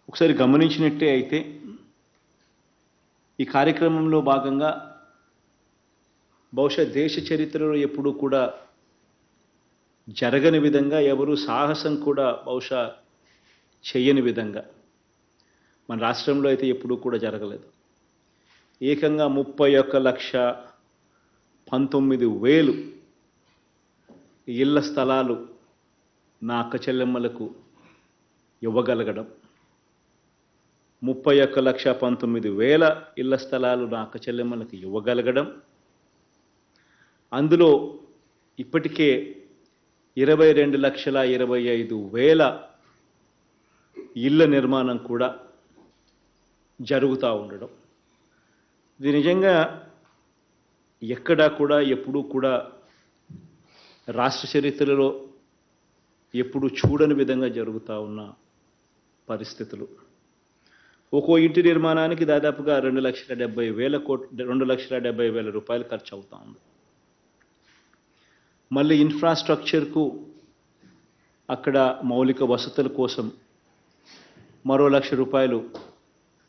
ఒకసారి గమనించినట్టే అయితే ఈ కార్యక్రమంలో భాగంగా బహుశా దేశ చరిత్రలో ఎప్పుడూ కూడా జరగని విధంగా ఎవరు సాహసం కూడా బహుశా చేయని విధంగా మన రాష్ట్రంలో అయితే ఎప్పుడూ కూడా జరగలేదు. ఏకంగా 31,19,000 ఇళ్ల స్థలాలు నా అక్క చెల్లెమ్మలకు ఇవ్వగలగడం, 31,19,000 ఇళ్ల స్థలాలు నా అక్క చెల్లెమ్మలకు ఇవ్వగలగడం, అందులో ఇప్పటికే 22,25,000 ఇళ్ల నిర్మాణం కూడా జరుగుతూ ఉండడం. ఇది నిజంగా ఎక్కడా కూడా ఎప్పుడూ కూడా రాష్ట్ర చరిత్రలో ఎప్పుడు చూడని విధంగా జరుగుతూ ఉన్న పరిస్థితులు. ఒక్కో ఇంటి నిర్మాణానికి దాదాపుగా 2,70,000 రూపాయలు ఖర్చు అవుతూ ఉంది. మళ్ళీ ఇన్ఫ్రాస్ట్రక్చర్కు అక్కడ మౌలిక వసతుల కోసం మరో ₹1,00,000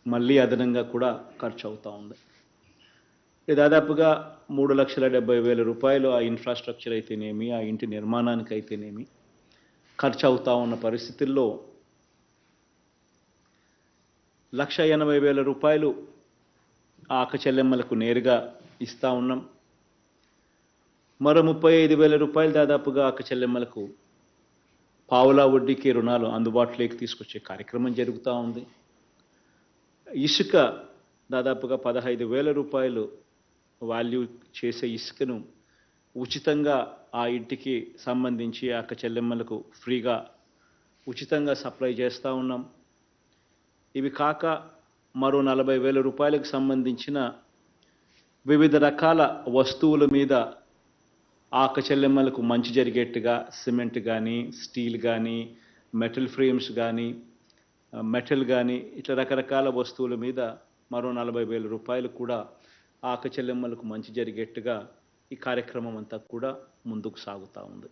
మళ్ళీ అదనంగా కూడా ఖర్చు అవుతూ ఉంది. దాదాపుగా 3,70,000 రూపాయలు ఆ ఇన్ఫ్రాస్ట్రక్చర్ అయితేనేమి, ఆ ఇంటి నిర్మాణానికి అయితేనేమి ఖర్చు అవుతూ ఉన్న పరిస్థితుల్లో 1,80,000 రూపాయలు ఆ అక్క చెల్లెమ్మలకు నేరుగా ఇస్తూ ఉన్నాం. మరో 35,000 రూపాయలు దాదాపుగా అక్క చెల్లెమ్మలకు పావులా వడ్డీకి రుణాలు అందుబాటులోకి తీసుకొచ్చే కార్యక్రమం జరుగుతూ ఉంది. ఇసుక దాదాపుగా 15,000 రూపాయలు వాల్యూ చేసే ఇసుకను ఉచితంగా ఆ ఇంటికి సంబంధించి అక్క చెల్లెమ్మలకు ఫ్రీగా ఉచితంగా సప్లై చేస్తూ ఉన్నాం. ఇవి కాక మరో 40,000 రూపాయలకు సంబంధించిన వివిధ రకాల వస్తువుల మీద ఆ అక్క చెల్లెమ్మలకు మంచి జరిగేట్టుగా సిమెంట్ కానీ, స్టీల్ కానీ, మెటల్ ఫ్రేమ్స్ కానీ, మెటల్ కానీ ఇట్లా రకరకాల వస్తువుల మీద మరో 40,000 రూపాయలు కూడా ఆ అక్క చెల్లెమ్మలకు మంచి జరిగేట్టుగా ఈ కార్యక్రమం అంతా కూడా ముందుకు సాగుతూ ఉంది.